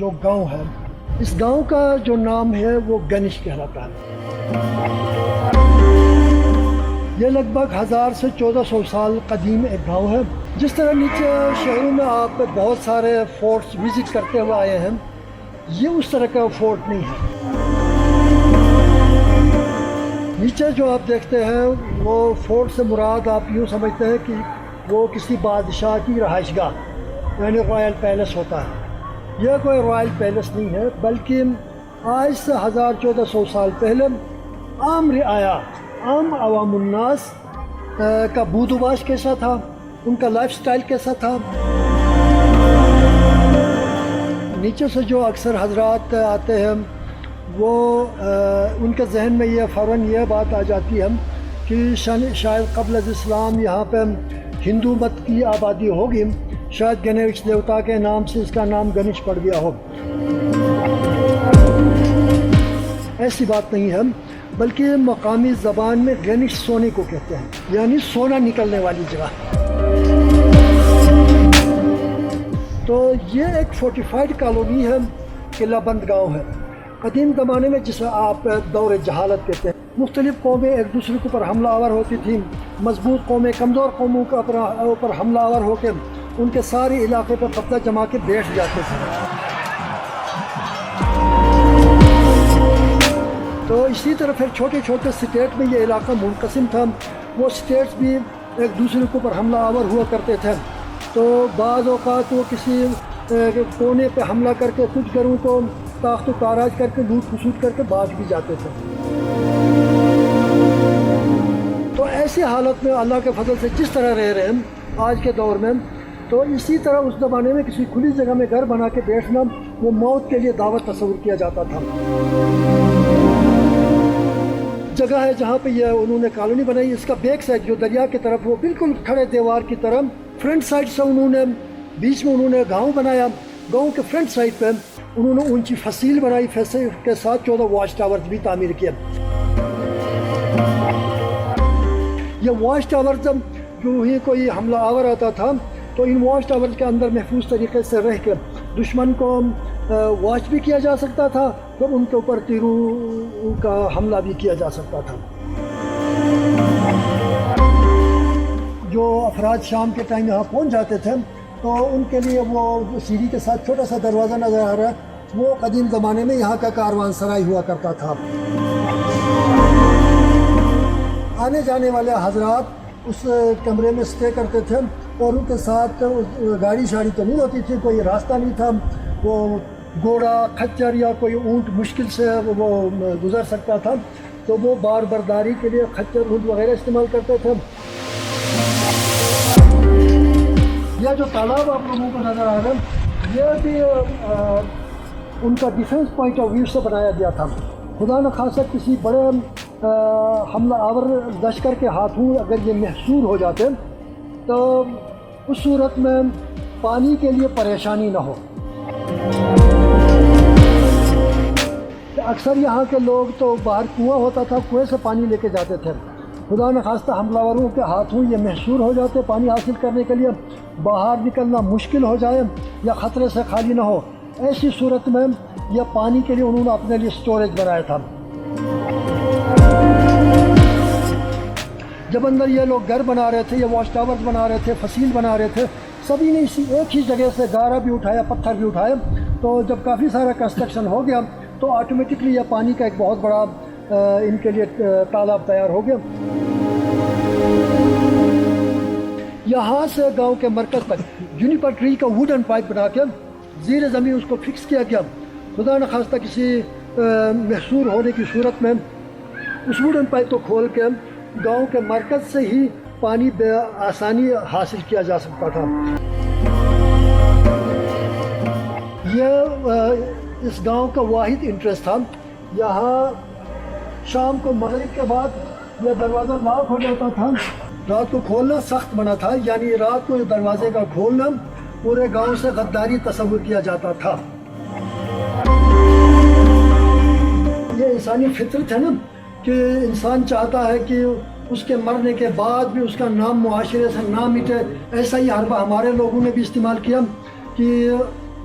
جو گاؤں ہے، اس گاؤں کا جو نام ہے وہ گنش کہلاتا ہے۔ یہ لگ بھگ 1000 سے 1400 سال قدیم ایک گاؤں ہے۔ جس طرح نیچے شہروں میں آپ بہت سارے فورٹس وزٹ کرتے ہوئے آئے ہیں، یہ اس طرح کا فورٹ نہیں ہے۔ نیچے جو آپ دیکھتے ہیں وہ فورٹ سے مراد آپ یوں سمجھتے ہیں کہ وہ کسی بادشاہ کی رہائش گاہ یعنی رائل پیلس ہوتا ہے۔ یہ کوئی رائل پیلس نہیں ہے، بلکہ آج سے 1400 سال پہلے عام رعایا، عام عوام الناس کا بود و باش کیسا تھا، ان کا لائف سٹائل کیسا تھا۔ نیچے سے جو اکثر حضرات آتے ہیں وہ ان کے ذہن میں یہ فوراً یہ بات آ جاتی ہے کہ شاید قبل از اسلام یہاں پہ ہندو مت کی آبادی ہوگی، شاید گنیش دیوتا کے نام سے اس کا نام گنیش پڑ گیا ہو۔ ایسی بات نہیں ہے، بلکہ مقامی زبان میں گنیش سونے کو کہتے ہیں، یعنی سونا نکلنے والی جگہ۔ تو یہ ایک فورٹیفائڈ کالونی ہے، قلعہ بند گاؤں ہے۔ قدیم زمانے میں جسے آپ دور جہالت کہتے ہیں، مختلف قومیں ایک دوسرے کے اوپر حملہ آور ہوتی تھیں۔ مضبوط قومیں کمزور قوموں کے اوپر حملہ آور ہو کے ان کے سارے علاقے پر قبضہ جما کے بیٹھ جاتے تھے۔ تو اسی طرح پھر چھوٹے چھوٹے سٹیٹ میں یہ علاقہ منقسم تھا۔ وہ سٹیٹس بھی ایک دوسرے کے اوپر حملہ آور ہوا کرتے تھے۔ تو بعض اوقات وہ کسی کونے پہ حملہ کر کے کچھ گھروں کو تاخت و تاراج کر کے لوٹ کھسوٹ کر کے بھاگ بھی جاتے تھے۔ تو ایسی حالت میں اللہ کے فضل سے جس طرح رہ رہے ہیں آج کے دور میں، تو اسی طرح اس زمانے میں کسی کھلی جگہ میں گھر بنا کے بیٹھنا وہ موت کے لیے دعوت تصور کیا جاتا تھا۔ جگہ ہے جہاں پہ یہ انہوں نے کالونی بنائی، اس کا بیک سائڈ جو دریا کی طرف وہ بالکل کھڑے دیوار کی طرح، فرنٹ سائڈ سے انہوں نے بیچ میں انہوں نے گاؤں بنایا۔ گاؤں کے فرنٹ سائڈ پہ انہوں نے اونچی فصیل بنائی، فصیل کے ساتھ 14 واچ ٹاورز بھی تعمیر کیے۔ یہ واچ ٹاورز جو ہی کوئی حملہ آور آتا تھا تو ان واچ ٹاورز کے اندر محفوظ طریقے سے رہ کے دشمن کو واچ بھی کیا جا سکتا تھا، پھر ان کے اوپر تیروں کا حملہ بھی کیا جا سکتا تھا۔ جو افراد شام کے ٹائم یہاں پہنچ جاتے تھے تو ان کے لیے وہ سیڑھی کے ساتھ چھوٹا سا دروازہ نظر آ رہا ہے، وہ قدیم زمانے میں یہاں کا کاروان سرائی ہوا کرتا تھا۔ آنے جانے والے حضرات اس کمرے میں سٹے کرتے تھے اور ان کے ساتھ گاڑی شاڑی تو نہیں ہوتی تھی، کوئی راستہ نہیں تھا، وہ گھوڑا، کھچر یا کوئی اونٹ مشکل سے وہ گزر سکتا تھا، تو وہ بار برداری کے لیے کھچر، اونٹ وغیرہ استعمال کرتے تھے۔ یہ جو تالاب آپ لوگوں کو نظر آ رہا ہے یہ بھی ان کا ڈیفینس پوائنٹ آف ویو سے بنایا گیا تھا۔ خدا نخواستہ کسی بڑے حملہ آور لشکر کے ہاتھوں اگر یہ محصور ہو جاتے تو اس صورت میں پانی کے لیے پریشانی نہ ہو۔ اکثر یہاں کے لوگ تو باہر کنواں ہوتا تھا، کنویں سے پانی لے کے جاتے تھے۔ خدا نخواستہ حملہ آوروں کے ہاتھوں یہ محصور ہو جاتے پانی حاصل کرنے کے لیے، باہر نکلنا مشکل ہو جائے یا خطرے سے خالی نہ ہو، ایسی صورت میں یہ پانی کے لیے انہوں نے اپنے لیے سٹوریج بنایا تھا۔ جب اندر یہ لوگ گھر بنا رہے تھے، یہ واچ ٹاورز بنا رہے تھے، فصیل بنا رہے تھے، سبھی نے اسی ایک ہی جگہ سے گارا بھی اٹھایا، پتھر بھی اٹھایا۔ تو جب کافی سارا کنسٹرکشن ہو گیا تو آٹومیٹکلی یہ پانی کا ایک بہت بڑا ان کے لیے تالاب تیار ہو گیا۔ یہاں سے گاؤں کے مرکز تک جونیپر ٹری کا ووڈن پائپ بنا کے زیر زمین اس کو فکس کیا گیا۔ خدا نخواستہ کسی محصور ہونے کی صورت میں اس ووڈن پائپ کو کھول کے گاؤں کے مرکز سے ہی پانی بے آسانی حاصل کیا جا سکتا تھا۔ یہ اس گاؤں کا واحد انٹرسٹ تھا۔ یہاں شام کو مغرب کے بعد یہ دروازہ لاک ہو جاتا تھا، رات کو کھولنا سخت منع تھا، یعنی رات کو دروازے کا کھولنا پورے گاؤں سے غداری تصور کیا جاتا تھا۔ یہ انسانی فطرت ہے نا کہ انسان چاہتا ہے کہ اس کے مرنے کے بعد بھی اس کا نام معاشرے سے نہ مٹے۔ ایسا ہی حربہ ہمارے لوگوں نے بھی استعمال کیا کہ